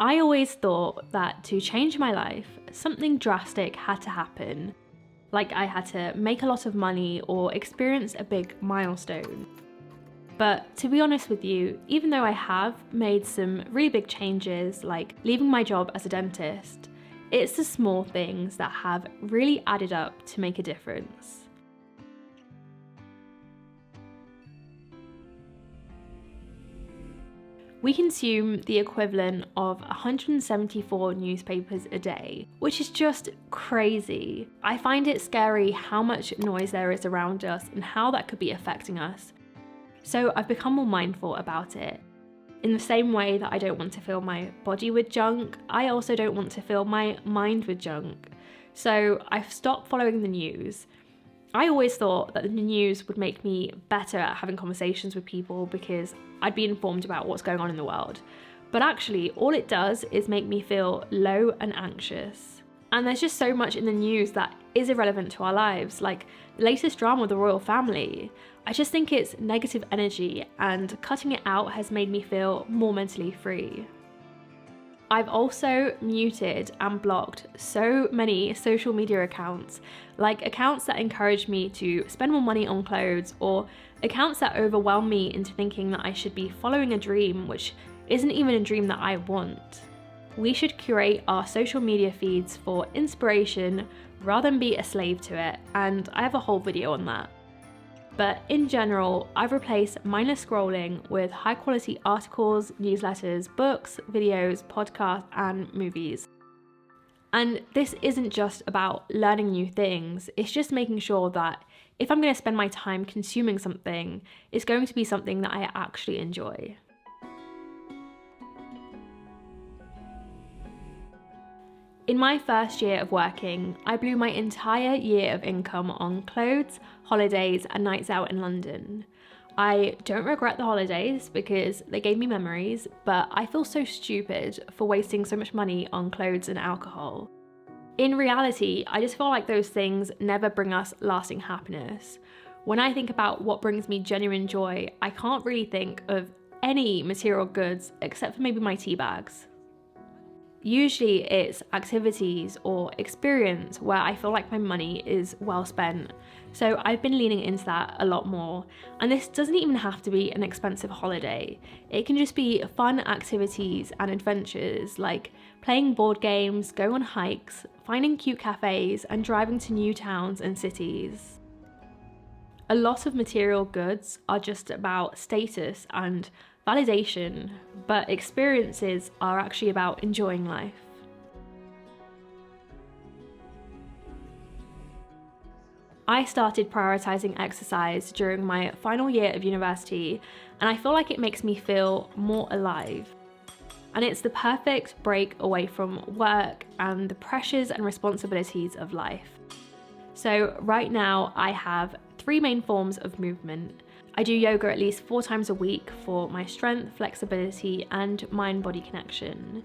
I always thought that to change my life, something drastic had to happen. Like I had to make a lot of money or experience a big milestone. But to be honest with you, even though I have made some really big changes, like leaving my job as a dentist, it's the small things that have really added up to make a difference. We consume the equivalent of 174 newspapers a day, which is just crazy. I find it scary how much noise there is around us and how that could be affecting us. So I've become more mindful about it. In the same way that I don't want to fill my body with junk, I also don't want to fill my mind with junk. So I've stopped following the news. I always thought that the news would make me better at having conversations with people because I'd be informed about what's going on in the world. But actually, all it does is make me feel low and anxious. And there's just so much in the news that is irrelevant to our lives, like the latest drama with the royal family. I just think it's negative energy, and cutting it out has made me feel more mentally free. I've also muted and blocked so many social media accounts, like accounts that encourage me to spend more money on clothes, or accounts that overwhelm me into thinking that I should be following a dream which isn't even a dream that I want. We should curate our social media feeds for inspiration rather than be a slave to it, and I have a whole video on that. But in general, I've replaced mindless scrolling with high quality articles, newsletters, books, videos, podcasts, and movies. And this isn't just about learning new things, it's just making sure that if I'm going to spend my time consuming something, it's going to be something that I actually enjoy. In my first year of working, I blew my entire year of income on clothes, holidays, and nights out in London. I don't regret the holidays because they gave me memories, but I feel so stupid for wasting so much money on clothes and alcohol. In reality, I just feel like those things never bring us lasting happiness. When I think about what brings me genuine joy, I can't really think of any material goods except for maybe my tea bags. Usually it's activities or experience where I feel like my money is well spent. So I've been leaning into that a lot more. And this doesn't even have to be an expensive holiday. It can just be fun activities and adventures like playing board games, going on hikes, finding cute cafes, and driving to new towns and cities. A lot of material goods are just about status and validation, but experiences are actually about enjoying life. I started prioritizing exercise during my final year of university, and I feel like it makes me feel more alive. And it's the perfect break away from work and the pressures and responsibilities of life. So right now I have 3 main forms of movement. I do yoga at least 4 times a week for my strength, flexibility, and mind-body connection.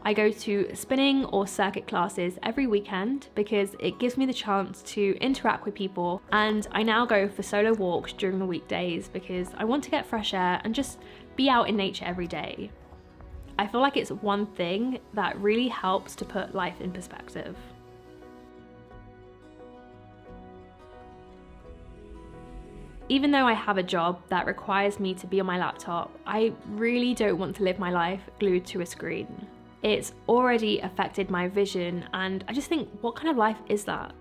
I go to spinning or circuit classes every weekend because it gives me the chance to interact with people, and I now go for solo walks during the weekdays because I want to get fresh air and just be out in nature every day. I feel like it's one thing that really helps to put life in perspective. Even though I have a job that requires me to be on my laptop, I really don't want to live my life glued to a screen. It's already affected my vision, and I just think, what kind of life is that?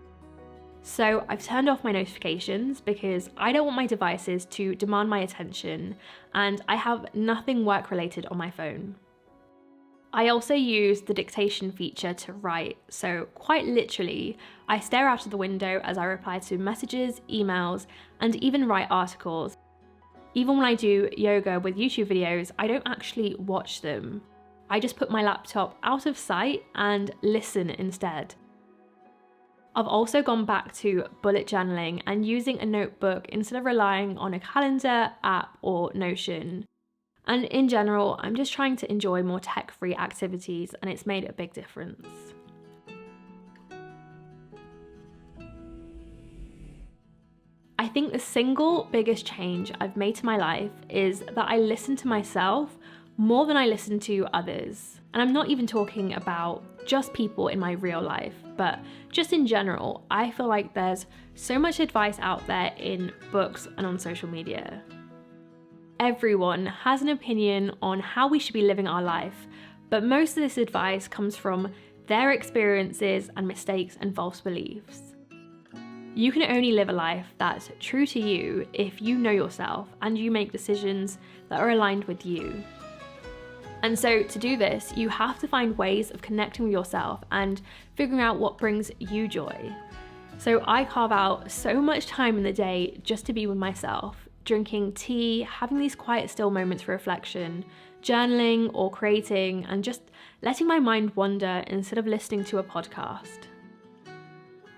So I've turned off my notifications because I don't want my devices to demand my attention, and I have nothing work-related on my phone. I also use the dictation feature to write, so quite literally, I stare out of the window as I reply to messages, emails, and even write articles. Even when I do yoga with YouTube videos, I don't actually watch them. I just put my laptop out of sight and listen instead. I've also gone back to bullet journaling and using a notebook instead of relying on a calendar, app, or Notion. And in general, I'm just trying to enjoy more tech-free activities, and it's made a big difference. I think the single biggest change I've made to my life is that I listen to myself more than I listen to others. And I'm not even talking about just people in my real life, but just in general. I feel like there's so much advice out there in books and on social media. Everyone has an opinion on how we should be living our life, but most of this advice comes from their experiences and mistakes and false beliefs. You can only live a life that's true to you if you know yourself and you make decisions that are aligned with you. And so to do this, you have to find ways of connecting with yourself and figuring out what brings you joy. So I carve out so much time in the day just to be with myself, drinking tea, having these quiet still moments for reflection, journaling or creating, and just letting my mind wander instead of listening to a podcast.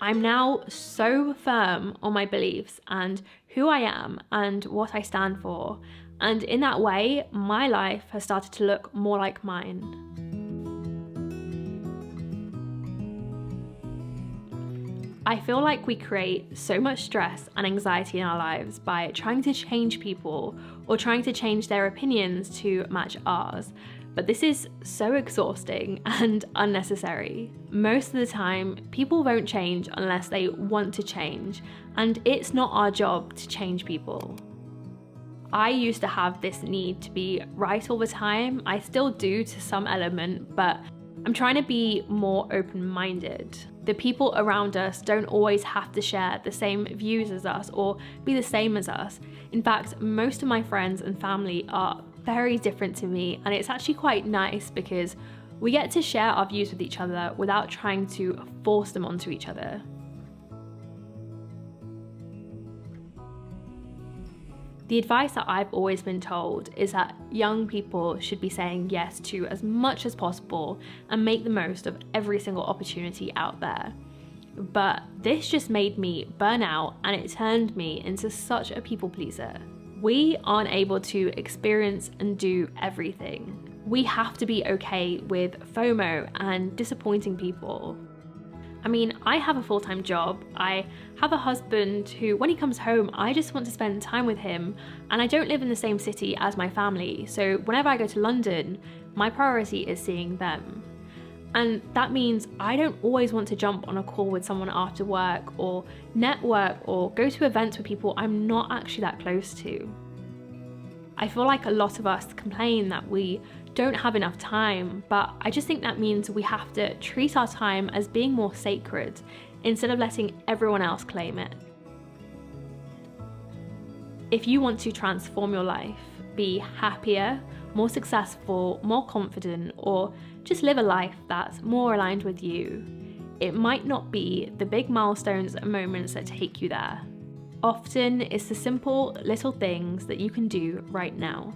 I'm now so firm on my beliefs and who I am and what I stand for. And in that way, my life has started to look more like mine. I feel like we create so much stress and anxiety in our lives by trying to change people or trying to change their opinions to match ours. But this is so exhausting and unnecessary. Most of the time, people won't change unless they want to change, and it's not our job to change people. I used to have this need to be right all the time. I still do to some element, but I'm trying to be more open-minded. The people around us don't always have to share the same views as us or be the same as us. In fact, most of my friends and family are very different to me, and it's actually quite nice because we get to share our views with each other without trying to force them onto each other. The advice that I've always been told is that young people should be saying yes to as much as possible and make the most of every single opportunity out there. But this just made me burn out, and it turned me into such a people pleaser. We aren't able to experience and do everything. We have to be okay with FOMO and disappointing people. I mean, I have a full-time job. I have a husband who, when he comes home, I just want to spend time with him, and I don't live in the same city as my family, so whenever I go to London, my priority is seeing them. And that means I don't always want to jump on a call with someone after work or network or go to events with people I'm not actually that close to. I feel like a lot of us complain that we don't have enough time, but I just think that means we have to treat our time as being more sacred instead of letting everyone else claim it. If you want to transform your life, be happier, more successful, more confident, or just live a life that's more aligned with you, it might not be the big milestones and moments that take you there. Often it's the simple little things that you can do right now.